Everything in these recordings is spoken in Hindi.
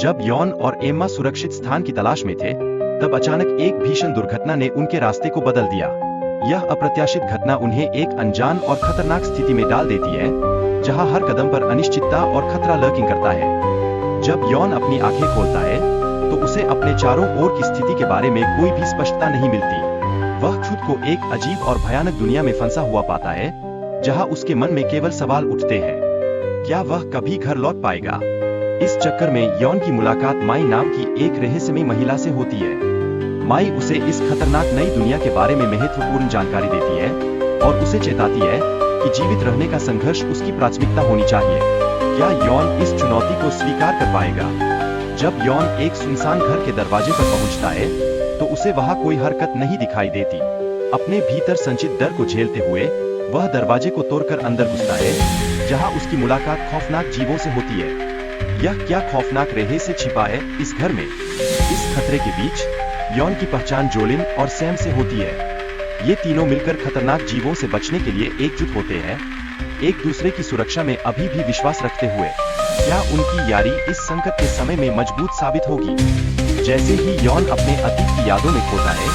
जब यॉन और एम्मा सुरक्षित स्थान की तलाश में थे, तब अचानक एक भीषण दुर्घटना ने उनके रास्ते को बदल दिया। यह अप्रत्याशित घटना उन्हें एक अनजान और खतरनाक स्थिति में डाल देती है, जहां हर कदम पर अनिश्चितता और खतरा लर्किंग करता है। जब यॉन अपनी आंखें खोलता है, तो उसे अपने चारों ओर की स्थिति के बारे में कोई भी स्पष्टता नहीं मिलती। वह खुद को एक अजीब और भयानक दुनिया में फंसा हुआ पाता है, जहां उसके मन में केवल सवाल उठते हैं, क्या वह कभी घर लौट पाएगा? इस चक्कर में यॉन की मुलाकात माई नाम की एक रहस्यमयी महिला से होती है। माई उसे इस खतरनाक नई दुनिया के बारे में महत्वपूर्ण जानकारी देती है और उसे चेताती है कि जीवित रहने का संघर्ष उसकी प्राथमिकता होनी चाहिए। क्या यॉन इस चुनौती को स्वीकार कर पाएगा? जब यॉन एक सुनसान घर के दरवाजे पर पहुंचता है, तो उसे वहां कोई हरकत नहीं दिखाई देती। अपने भीतर संचित डर को झेलते हुए वह दरवाजे को तोड़कर अंदर घुसता है, जहां उसकी मुलाकात खौफनाक जीवों से होती है। यह क्या खौफनाक रहस्य छिपा है इस घर में? इस खतरे के बीच यॉन की पहचान जोलिन और सैम से होती है। ये तीनों मिलकर खतरनाक जीवों से बचने के लिए एकजुट होते हैं, एक दूसरे की सुरक्षा में अभी भी विश्वास रखते हुए। क्या उनकी यारी इस संकट के समय में मजबूत साबित होगी? जैसे ही यॉन अपने अतीत की यादों में खोता है,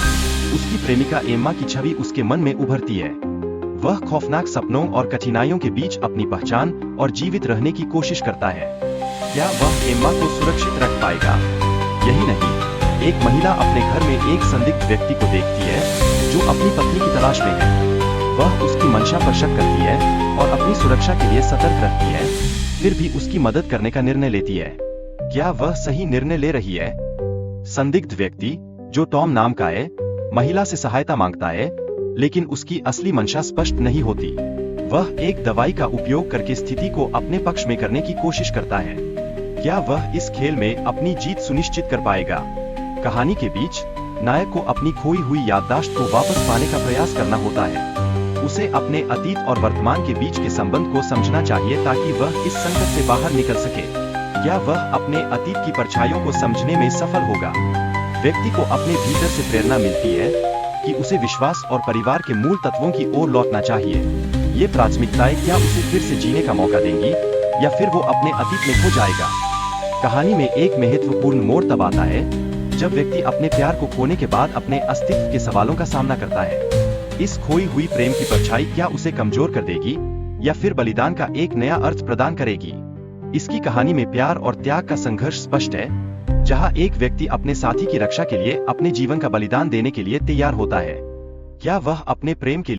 उसकी प्रेमिका एम्मा की छवि उसके मन में उभरती है। वह खौफनाक सपनों और कठिनाइयों के बीच अपनी पहचान और जीवित रहने की कोशिश करता है। क्या वह एम्मा को सुरक्षित रख पाएगा? यही नहीं, एक महिला अपने घर में एक संदिग्ध व्यक्ति को देखती है, जो अपनी पत्नी की तलाश में है। वह उसकी मंशा पर शक करती है और अपनी सुरक्षा के लिए सतर्क रहती है, फिर भी उसकी मदद करने का निर्णय लेती है। क्या वह सही निर्णय ले रही है? संदिग्ध व्यक्ति, जो टॉम नाम का है, महिला से सहायता मांगता है, लेकिन उसकी असली मंशा स्पष्ट नहीं होती। वह एक दवाई का उपयोग करके स्थिति को अपने पक्ष में करने की कोशिश करता है। क्या वह इस खेल में अपनी जीत सुनिश्चित कर पाएगा? कहानी के बीच नायक को अपनी खोई हुई याददाश्त को वापस पाने का प्रयास करना होता है। उसे अपने अतीत और वर्तमान के बीच के संबंध को समझना चाहिए ताकि वह इस संकट से बाहर निकल सके। क्या वह अपने अतीत की परछाइयों को समझने में सफल होगा? व्यक्ति को अपने भीतर से प्रेरणा मिलती है कि उसे विश्वास और परिवार के मूल तत्वों की ओर लौटना चाहिए। ये प्राथमिकताएं क्या उसे फिर से जीने का मौका देंगी, या फिर वो अपने अतीत में खो जाएगा? कहानी में एक महत्वपूर्ण मोड़ तब आता है जब व्यक्ति अपने प्यार को खोने के बाद अपने अस्तित्व के सवालों का सामना करता है। इस खोई हुई प्रेम की परछाई क्या उसे कमजोर कर देगी, या फिर बलिदान का एक नया अर्थ प्रदान करेगी? इसकी कहानी में प्यार और त्याग का संघर्ष स्पष्ट है, जहां एक व्यक्ति अपने साथी की रक्षा के लिए अपने जीवन का बलिदान देने के लिए तैयार होता है। क्या वह अपने प्रेम के